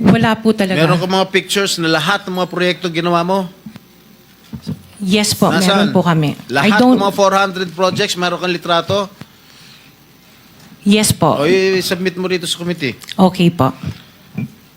Wala po talaga. Meron ka mga pictures na lahat ng mga proyekto ginawa mo? Yes po, Nasaan? meron po kami. Lahat ng mga 400 projects, meron kang litrato? Yes po. O i-submit mo rito sa committee. Okay po.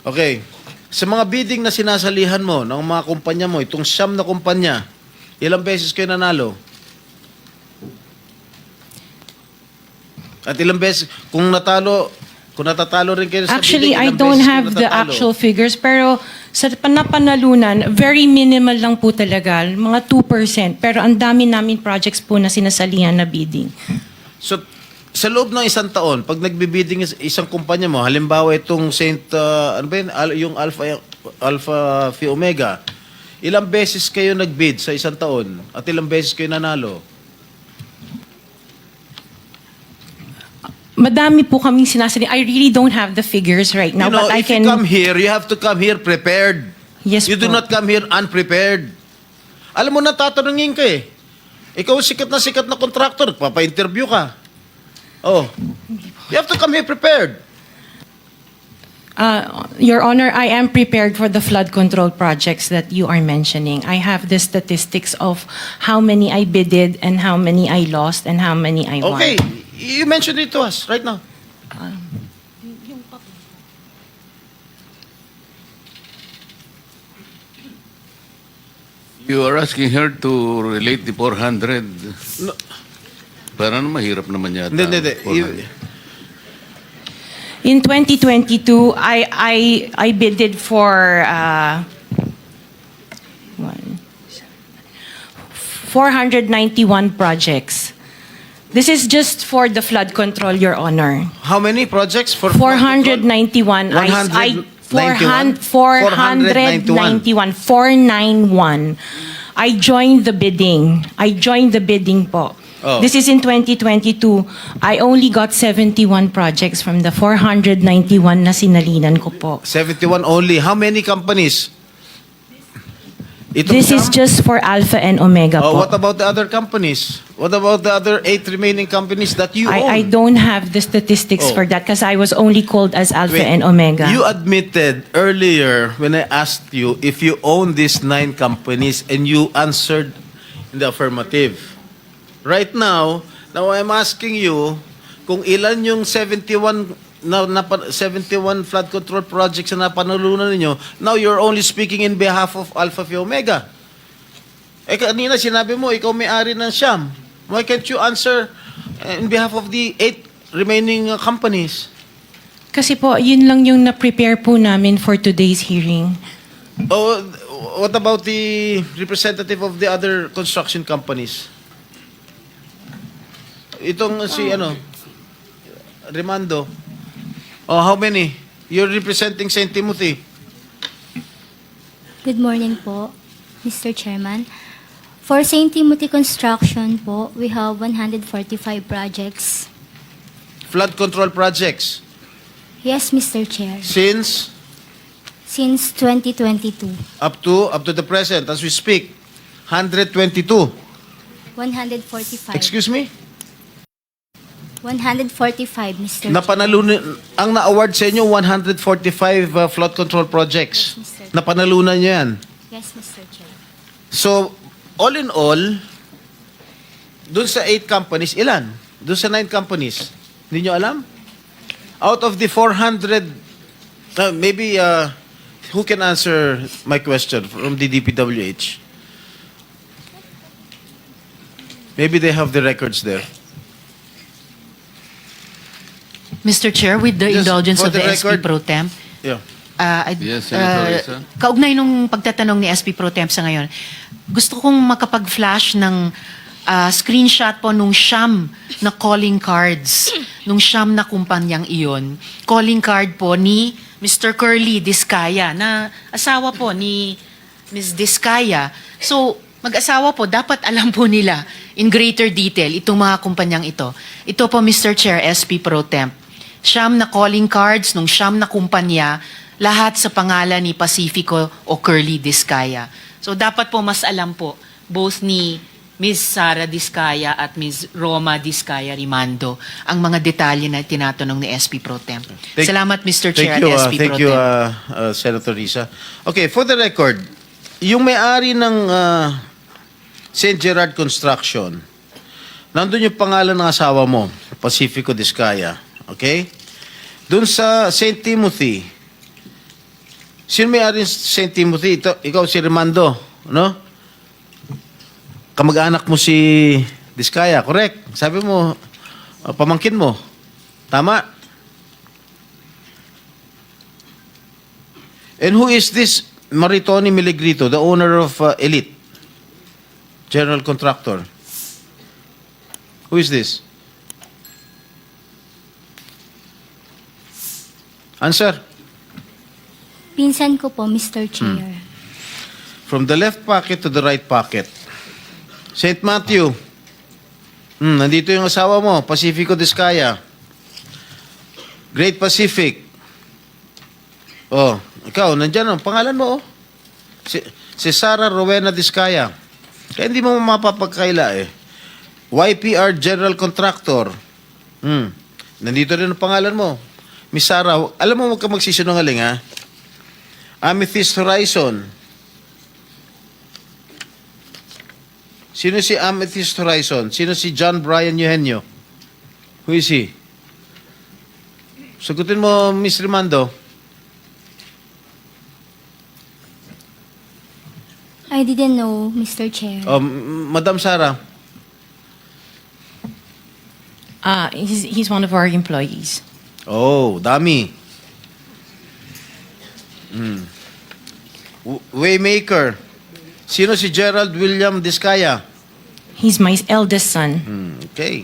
Okay. Sa mga bidding na sinasalihan mo ng mga kumpanya mo, itong siyam na kumpanya, ilang beses kayo nanalo? At ilang beses, kung natatalo rin kayo sa Actually, bidding, I ilang don't beses kayo have the natatalo? actual figures, pero sa napanalunan, very minimal lang po talaga, mga 2%. Pero ang dami namin projects po na sinasalihan na bidding. So, sa loob ng isang taon, pag nagbibidding isang kumpanya mo, halimbawa itong ano ba yun? Yung Alpha Phi Omega, ilang beses kayo nagbid sa isang taon at ilang beses kayo nanalo? Madami po kaming sinasali. I really don't have the figures right now, you know, but I if can... you come here, you have to come here prepared. Yes You do po. not come here unprepared. Alam mo, natatanungin ka eh. Ikaw sikat na contractor, papa-interview ka. Oh. You have to come here prepared. Your Honor, I am prepared for the flood control projects that you are mentioning. I have the statistics of how many I bidded and how many I lost and how many I won. Okay. You mentioned it to us right now. You are asking her to relate the 400. No. Parang mahirap naman yata. Hindi. 400. In 2022, I bidded for 491 projects. This is just for the flood control, Your Honor. How many projects for 491. 491? 491. I joined the bidding. Po. Oh. This is in 2022. I only got 71 projects from the 491 na sinalinan ko po. 71 only. How many companies? Itong This is siyam? just for Alpha and Omega Oh, po. what about the other companies? What about the other 8 remaining companies that you own? I don't have the statistics Oh. for that because I was only called as Alpha Wait, and Omega. You admitted earlier when I asked you if you own these 9 companies and you answered in the affirmative. Right now I'm asking you kung ilan yung 71 flood control projects na napanalunan ninyo. Now you're only speaking in behalf of Alpha Phi Omega. Eh kanina sinabi mo ikaw may-ari ng Siyam. Why can't you answer in behalf of the 8 remaining companies? Kasi po, yun lang yung na-prepare po namin for today's hearing. Oh, what about the representative of the other construction companies? Itong si Remando. Oh, how many? You're representing St. Timothy. Good morning po, Mr. Chairman. For St. Timothy Construction po, we have 145 projects. Flood control projects. Yes, Mr. Chair. Since Since 2022, up to the present as we speak. 122. 145. Excuse me? 145, Mr. Chair. Napanalunan ang na-award sa inyo 145 flood control projects. Yes, Mr. Napanalunan niyo 'yan. Yes, Mr. Chair. So, all in all, dun sa 8 companies, ilan? Dun sa 9 companies, hindi nyo alam? Out of the 400, maybe, who can answer my question from the DPWH? Maybe they have the records there. Mr. Chair, with the Just indulgence for of the the SP record- Pro Temp, Yeah. Yes, Senator Risa. kaugnay nung pagtatanong ni SP Pro Temp sa ngayon, gusto kong makapag-flash ng screenshot po nung siyam na calling cards, nung siyam na kumpanyang iyon. Calling card po ni Mr. Curly Discaya, na asawa po ni Ms. Discaya. So, mag-asawa po, dapat alam po nila in greater detail itong mga kumpanyang ito. Ito po, Mr. Chair, SP Pro Temp. Siyam na calling cards nung siyam na kumpanya, lahat sa pangalan ni Pacifico o Curly Discaya. So dapat po mas alam po both ni Ms. Sara Diskaya at Ms. Roma Diskaya Rimando ang mga detalye na tinatanong ni SP Pro Temp. Salamat, Mr. Chair at SP Pro Thank you, Temp. Senator Risa. Okay, for the record, yung may-ari ng St. Gerard Construction, nandun yung pangalan ng asawa mo, Pacifico Diskaya. Okay? Doon sa St. Timothy, sino may-ari ng St. Timothy? Ikaw si Rimando, no? Kamag-anak mo si Diskaya, correct? Sabi mo, pamangkin mo. Tama? And who is this Maritoni Miligrito, the owner of Elite? General contractor. Who is this? Answer. Pinsan ko po, Mr. Chair. From the left pocket to the right pocket. St. Matthew. Nandito yung asawa mo, Pacifico Diskaya. Great Pacific. Oh, ikaw, nandyan ang pangalan mo, oh. Si Sara Rowena Diskaya. Kaya hindi mo mapapagkaila, eh. YPR General Contractor. Nandito rin ang pangalan mo. Miss Sara, alam mo, huwag ka magsisinungaling, ha? Amethyst Horizon. Sino si Amethyst Horizon? Sino si John Brian Eugenio? Who is he? Sagutin mo, Miss Rimando. I didn't know, Mr. Chair. Madam Sara. He's one of our employees. Oh, dami. Waymaker. Sino si Gerald William Diskaya? He's my eldest son. Okay.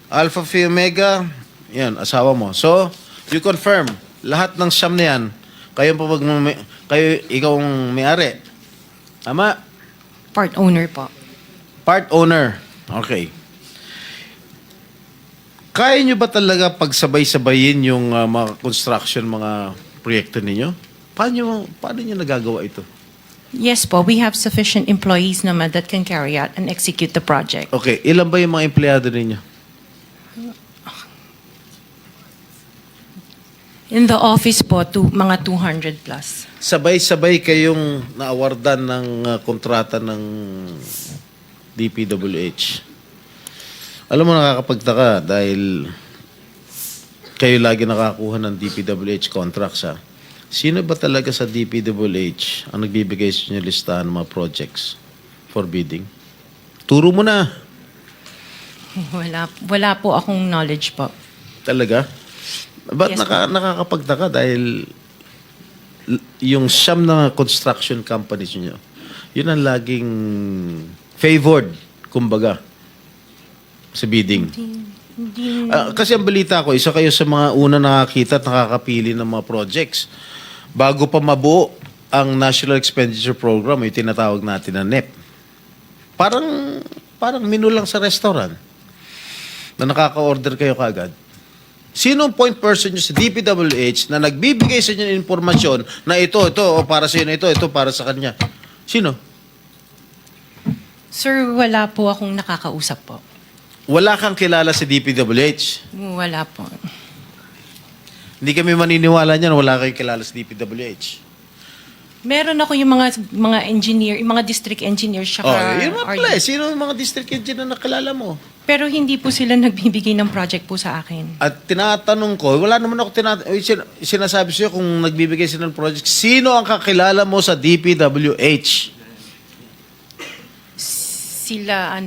Alpha Phi Omega, yan, asawa mo. So, you confirm, lahat ng siyam na yan, ikaw ang may-ari. Tama? Part owner po. Part owner. Okay. Kaya nyo ba talaga pagsabay-sabayin yung mga construction, mga proyekto ninyo? Paano nyo nagagawa ito? Yes po, we have sufficient employees naman that can carry out and execute the project. Okay, ilan ba yung mga empleyado ninyo? In the office po, mga 200 plus. Sabay-sabay kayong naawardan ng kontrata ng DPWH. Alam mo, nakakapagtaka dahil kayo lagi nakakuha ng DPWH contracts, ha? Sino ba talaga sa DPWH ang nagbibigay sa inyo listahan ng mga projects for bidding? Turo mo na. Wala po akong knowledge po. Talaga? Ba't Yes, nakakapagtaka dahil yung siyam na construction companies nyo, yun ang laging favored, kumbaga, sa bidding. Kasi ang balita ko, isa kayo sa mga una nakakita at nakakapili ng mga projects. Bago pa mabuo ang National Expenditure Program, yung tinatawag natin na NEP. Parang menu lang sa restaurant na nakaka-order kayo kagad. Sino ang point person nyo sa DPWH na nagbibigay sa inyo ng informasyon na ito, o para sa inyo, ito para sa kanya? Sino? Sir, wala po akong nakakausap po. Wala kang kilala sa DPWH? Wala po. Hindi kami maniniwala niyan, wala kayong kilala sa DPWH. Meron ako yung mga engineer, yung mga district engineers, saka Yun mga pala. Sino ang mga district engineer na nakilala mo? pero hindi po sila nagbibigay ng project po sa akin. At tinatanong ko, wala naman ako sinasabi sa'yo kung nagbibigay sila ng project. Sino ang kakilala mo sa DPWH? Sila,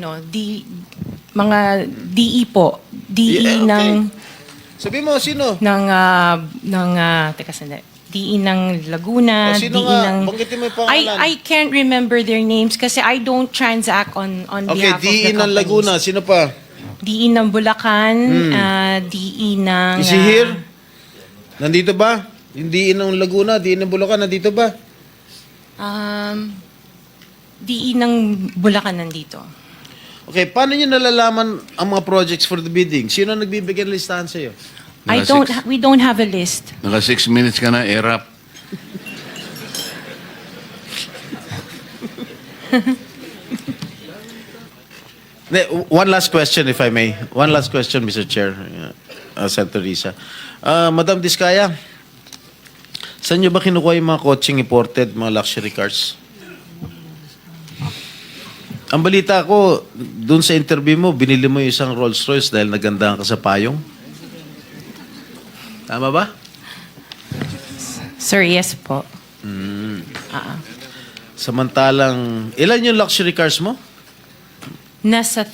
mga DE po. DE Yeah, okay. ng... Sabi mo, sino? Teka sandali. DE ng Laguna, O, sino DE nga? ng... Banggitin mo yung pangalan. I can't remember their names kasi I don't transact on Okay, behalf of the DE ng companies. Laguna. Sino pa? DE ng Bulacan, DE ng... Is he here? Nandito ba? Yung DE ng Laguna, DE ng Bulacan, nandito ba? DE ng Bulacan nandito. Okay, paano nyo nalalaman ang mga projects for the bidding? Sino ang nagbibigay ng listahan sa'yo? We don't have a list. Naka 6 minutes ka na, erap. One last question, if I may. One last question, Mr. Chair, Senator Risa. Madam Diskaya, saan nyo ba kinukuha yung mga coaching imported, mga luxury cars? Ang balita ko, dun sa interview mo, binili mo yung isang Rolls Royce dahil nagandahan ka sa payong. Tama ba? Sir, yes po. Samantalang, ilan yung luxury cars mo? Nasa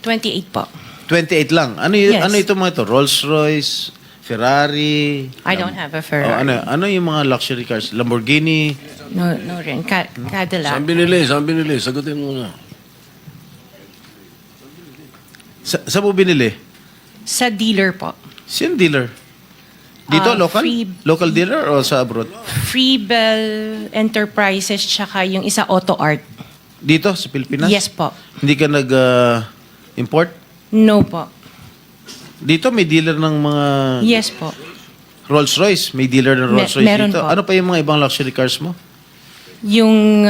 28 po. 28 lang. Yes. Ano ito mga ito? Rolls Royce, Ferrari? I don't have a Ferrari. Ano yung mga luxury cars? Lamborghini? No rin. Cadillac. Saan binili? Sagutin mo na. Saan mo binili? Sa dealer po. Sino dealer? Dito, local? Local dealer o sa abroad? Freebell Enterprises tsaka yung isa Auto Art. Dito, sa Pilipinas? Yes po. Hindi ka nag-import? No po. Dito, may dealer ng mga Yes po. Rolls Royce. May dealer ng Rolls Royce meron dito. po. Ano pa yung mga ibang luxury cars mo? Yung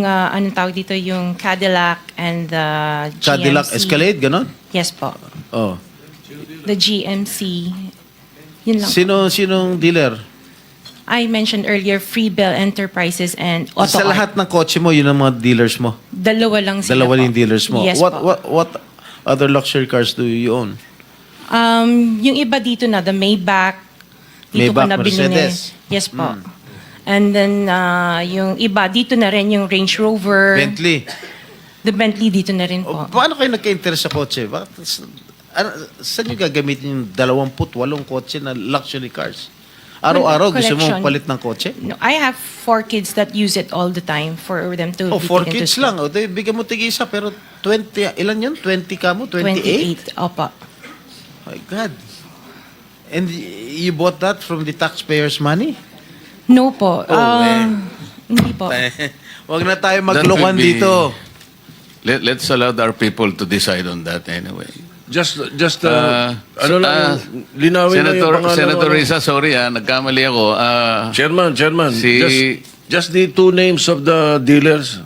anong tawag dito, yung Cadillac and the GMC. Cadillac Escalade, ganon? Yes po. Oh. The GMC. Yun lang. Sinong dealer? I mentioned earlier Freebell Enterprises and Auto Sa Art. lahat ng kotse mo, yun ang mga dealers mo. Dalawa lang sila Dalawa po. yung dealers mo. Yes po. What other luxury cars do you own? Yung iba dito na, the Maybach. Dito ko Maybach, na binili. Mercedes. Yes po. And then, yung iba, dito na rin yung Range Rover. Bentley. The Bentley dito na rin po. O, paano kayo nagka-interest sa kotse? Saan nyo gagamitin yung 28 kotse na luxury cars? Araw-araw gusto mo Collection. palit ng kotse? No, I have 4 kids that use it all the time for them to Oh, be 4 taken to kids school. lang. O, bigyan mo tig-isa, pero 20, ilan yun? 20 ka mo? 28? 28. Opo. My God. And you bought that from the taxpayers' money? No po. Hindi po. Wag na tayo That maglokohan would be- dito. Let's allow our people to decide on that anyway. Just Senator linawin na yung pangalan. Senator Risa, sorry nagkamali ako. Chairman, Si- just the 2 names of the dealers.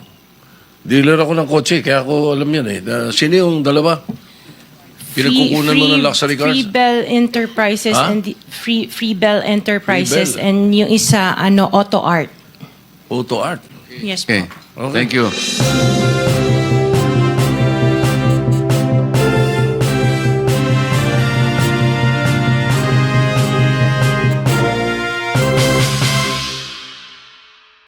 Dealer ako ng kotse, kaya ako alam yan eh. Sino yung dalawa? Pinagkukunan mo ng luxury cars? Freebell Enterprises Ha? and Freebell Enterprises Freebell. and yung isa Auto Art. Auto Art. Yes Okay. po. Okay. Thank you.